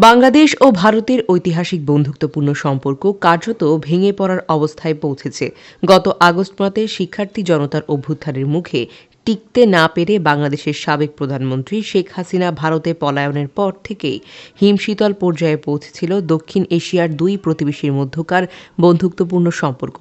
বাংলাদেশ ও ভারতের ঐতিহাসিক বন্ধুত্বপূর্ণ সম্পর্ক কার্যত ভেঙে পড়ার অবস্থায় পৌঁছেছে। গত আগস্ট মাসে শিক্ষার্থী জনতার অভ্যুত্থানের মুখে টিকতে না পেরে বাংলাদেশের সাবেক প্রধানমন্ত্রী শেখ হাসিনা ভারতে পলায়নের পর থেকেই হিমশীতল পর্যায়ে পৌঁছেছিল দক্ষিণ এশিয়ার দুই প্রতিবেশীর মধ্যকার বন্ধুত্বপূর্ণ সম্পর্ক।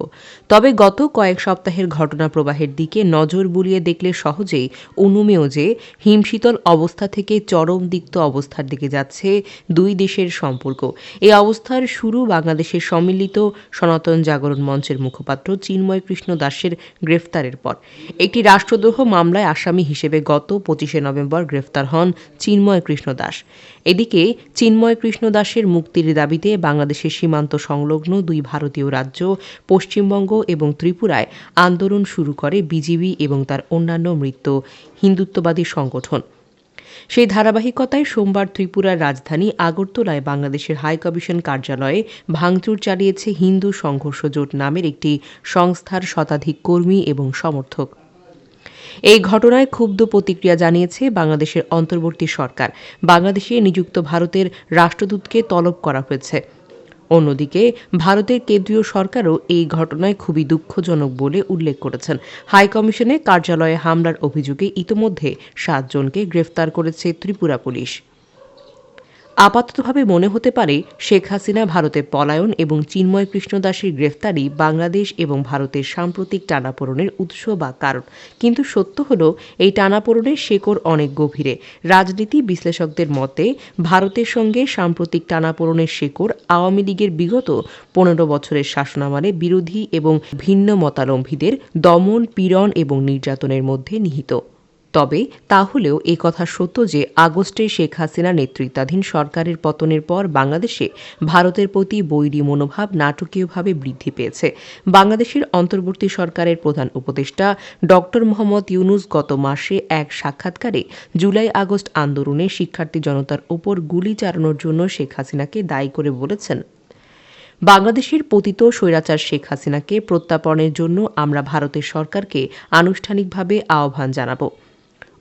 তবে গত কয়েক সপ্তাহের ঘটনা প্রবাহের দিকে নজর বুলিয়ে দেখলে সহজেই অনুমেয় যে হিমশীতল অবস্থা থেকে চরম তিক্ত অবস্থার দিকে যাচ্ছে দুই দেশের সম্পর্ক। এই অবস্থার শুরু বাংলাদেশের সম্মিলিত সনাতন জাগরণ মঞ্চের মুখপাত্র চিন্ময় কৃষ্ণ দাসের গ্রেফতারের পর। একটি রাষ্ট্রদ্রোহ মামলায় আসামি হিসেবে গত ২৫শে নভেম্বর গ্রেফতার হন চিন্ময় কৃষ্ণ দাস। এদিকে চিন্ময় কৃষ্ণ দাসের মুক্তির দাবিতে বাংলাদেশের সীমান্ত সংলগ্ন দুই ভারতীয় রাজ্য পশ্চিমবঙ্গ এবং ত্রিপুরায় আন্দোলন শুরু করে বিজিবি এবং তার অন্যান্য মৃত হিন্দুত্ববাদী সংগঠন। সেই ধারাবাহিকতায় সোমবার ত্রিপুরার রাজধানী আগরতলায় বাংলাদেশের হাইকমিশন কার্যালয়ে ভাঙচুর চালিয়েছে হিন্দু সংঘর্ষ জোট নামের একটি সংস্থার শতাধিক কর্মী এবং সমর্থক। এই ঘটনায় ক্ষুব্ধ প্রতিক্রিয়া জানিয়েছে বাংলাদেশের অন্তর্বর্তী সরকার। বাংলাদেশে নিযুক্ত ভারতের রাষ্ট্রদূতকে তলব করা হয়েছে। অন্যদিকে ভারতের কেন্দ্রীয় সরকারও এই ঘটনায় খুবই দুঃখজনক বলে উল্লেখ করেছেন। হাইকমিশনে কার্যালয়ে হামলার অভিযোগে ইতোমধ্যে ৭ জনকে গ্রেফতার করেছে ত্রিপুরা পুলিশ। আপাততভাবে মনে হতে পারে শেখ হাসিনা ভারতে পলায়ন এবং চিন্ময় কৃষ্ণ দাসের গ্রেফতারই বাংলাদেশ এবং ভারতের সাম্প্রতিক টানাপোড়েনের উৎস বা কারণ। কিন্তু সত্য হল এই টানাপোড়েনের শেকড় অনেক গভীরে। রাজনীতি বিশ্লেষকদের মতে ভারতের সঙ্গে সাম্প্রতিক টানাপোড়েনের শেকড় আওয়ামী লীগের বিগত ১৫ বছরের শাসনামলে বিরোধী এবং ভিন্ন মতালম্বীদের দমন, পীড়ন এবং নির্যাতনের মধ্যে নিহিত। তবে তাহলেও এ কথা সত্য যে আগস্টে শেখ হাসিনা নেতৃত্বাধীন সরকারের পতনের পর বাংলাদেশে ভারতের প্রতি বৈরী মনোভাব নাটকীয়ভাবে বৃদ্ধি পেয়েছে। বাংলাদেশের অন্তর্বর্তী সরকারের প্রধান উপদেষ্টা ড মোহাম্মদ ইউনূস গত মাসে এক সাক্ষাৎকারে জুলাই আগস্ট আন্দোলনে শিক্ষার্থী জনতার ওপর গুলি চালানোর জন্য শেখ হাসিনাকে দায়ী করে বলেছেন, বাংলাদেশের পতিত স্বৈরাচার শেখ হাসিনাকে প্রত্যাপনের জন্য আমরা ভারতের সরকারকে আনুষ্ঠানিকভাবে আহ্বান জানাব।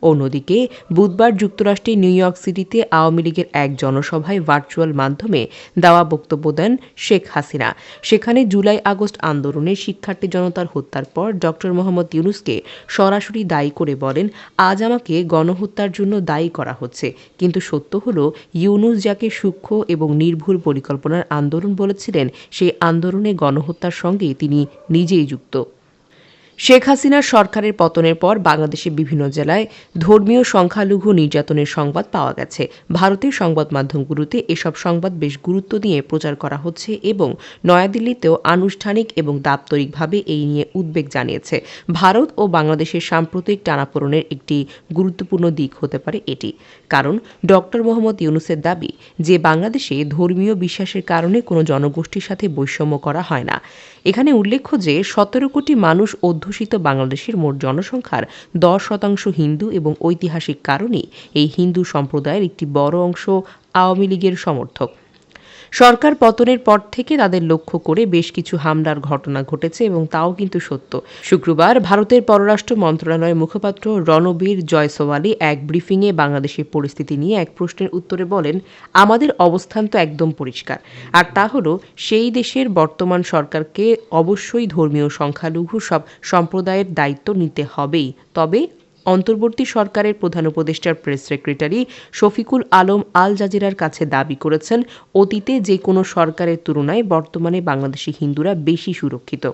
অন্যদিকে বুধবার যুক্তরাষ্ট্রের নিউ ইয়র্ক সিটিতে আওয়ামী লীগের এক জনসভায় ভার্চুয়াল মাধ্যমে দেওয়া বক্তব্য দেন শেখ হাসিনা। সেখানে জুলাই আগস্ট আন্দোলনে শিক্ষার্থী জনতার হত্যার পর ড মোহাম্মদ ইউনূসকে সরাসরি দায়ী করে বলেন, আজ আমাকে গণহত্যার জন্য দায়ী করা হচ্ছে। কিন্তু সত্য হল ইউনূস যাকে সূক্ষ্ম এবং নির্ভুল পরিকল্পনার আন্দোলন বলেছিলেন, সেই আন্দোলনে গণহত্যার সঙ্গে তিনি নিজেই যুক্ত। শেখ হাসিনার সরকারের পতনের পর বাংলাদেশের বিভিন্ন জেলায় ধর্মীয় সংখ্যালঘু নির্যাতনের সংবাদ পাওয়া গেছে। ভারতের সংবাদ মাধ্যমগুলোতে এসব সংবাদ বেশ গুরুত্ব দিয়ে প্রচার করা হচ্ছে এবং নয়াদিল্লিতেও আনুষ্ঠানিক এবং দাপ্তরিকভাবে এই নিয়ে উদ্বেগ জানিয়েছে। ভারত ও বাংলাদেশের সাম্প্রতিক টানাপোড়েনের একটি গুরুত্বপূর্ণ দিক হতে পারে এটি। কারণ ড মোহাম্মদ ইউনূসের দাবি যে বাংলাদেশে ধর্মীয় বিশ্বাসের কারণে কোনো জনগোষ্ঠীর সাথে বৈষম্য করা হয় না। এখানে উল্লেখ্য যে ১৭ কোটি মানুষ অধ্যুষিত বাংলাদেশের মোট জনসংখ্যার ১০% হিন্দু এবং ঐতিহাসিক কারণেই এই হিন্দু সম্প্রদায়ের একটি বড় অংশ আওয়ামী লীগের সমর্থক। সরকার পতনের পর থেকে তাদের লক্ষ্য করে বেশ কিছু হামলার ঘটনা ঘটেছে এবং তাও কিন্তু সত্য। শুক্রবার ভারতের পররাষ্ট্র মন্ত্রণালয়ের মুখপাত্র রণবীর জয়সওয়ালি এক ব্রিফিংয়ে বাংলাদেশের পরিস্থিতি নিয়ে এক প্রশ্নের উত্তরে বলেন, আমাদের অবস্থান তো একদম পরিষ্কার, আর তা হলো সেই দেশের বর্তমান সরকারকে অবশ্যই ধর্মীয় সংখ্যালঘু সব সম্প্রদায়ের দায়িত্ব নিতে হবেই। তবে অন্তর্বর্তী সরকারের প্রধান উপদেষ্টার প্রেস সেক্রেটারি শফিকুল আলম আল জাজিরার কাছে দাবি করেছেন, অতীতে যে কোনো সরকারের তুলনায় বর্তমানে বাংলাদেশি হিন্দুরা বেশি সুরক্ষিত।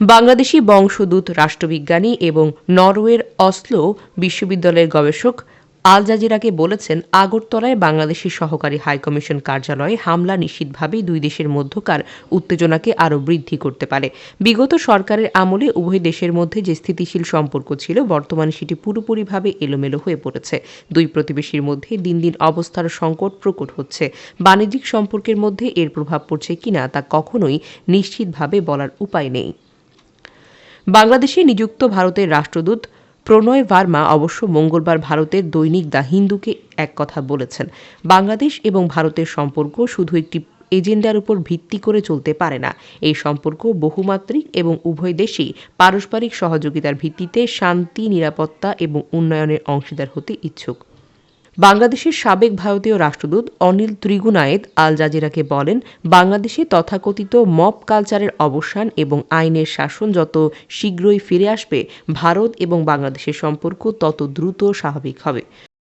বাংলাদেশি বংশোদ্ভূত রাষ্ট্রবিজ্ঞানী এবং নরওয়ের অসলো বিশ্ববিদ্যালয়ের গবেষক আল জাজিরাকে বলেছেন, আগরতলায় বাংলাদেশের সহকারী হাইকমিশন কার্যালয়ে হামলা নিশ্চিতভাবেই দুই দেশের মধ্যকার উত্তেজনাকে আরও বৃদ্ধি করতে পারে। বিগত সরকারের আমলে উভয় দেশের মধ্যে যে স্থিতিশীল সম্পর্ক ছিল, বর্তমানে সেটি পুরোপুরিভাবে এলোমেলো হয়ে পড়েছে। দুই প্রতিবেশীর মধ্যে দিন দিন অবস্থার সংকট প্রকট হচ্ছে। বাণিজ্যিক সম্পর্কের মধ্যে এর প্রভাব পড়ছে কিনা তা কখনোই নিশ্চিতভাবে বলার উপায় নেই। বাংলাদেশে নিযুক্ত ভারতের রাষ্ট্রদূত প্রণয় ভার্মা অবশ্য মঙ্গলবার ভারতের দৈনিক দ্য হিন্দুকে এক কথা বলেছেন, বাংলাদেশ এবং ভারতের সম্পর্ক শুধু একটি এজেন্ডার উপর ভিত্তি করে চলতে পারে না। এই সম্পর্ক বহুমাত্রিক এবং উভয় দেশই পারস্পরিক সহযোগিতার ভিত্তিতে শান্তি, নিরাপত্তা এবং উন্নয়নের অংশীদার হতে ইচ্ছুক। বাংলাদেশের সাবেক ভারতীয় রাষ্ট্রদূত অনিল ত্রিগুনায়েত আল জাজিরাকে বলেন, বাংলাদেশে তথাকথিত মব কালচারের অবসান এবং আইনের শাসন যত শীঘ্রই ফিরে আসবে, ভারত এবং বাংলাদেশের সম্পর্ক তত দ্রুত স্বাভাবিক হবে।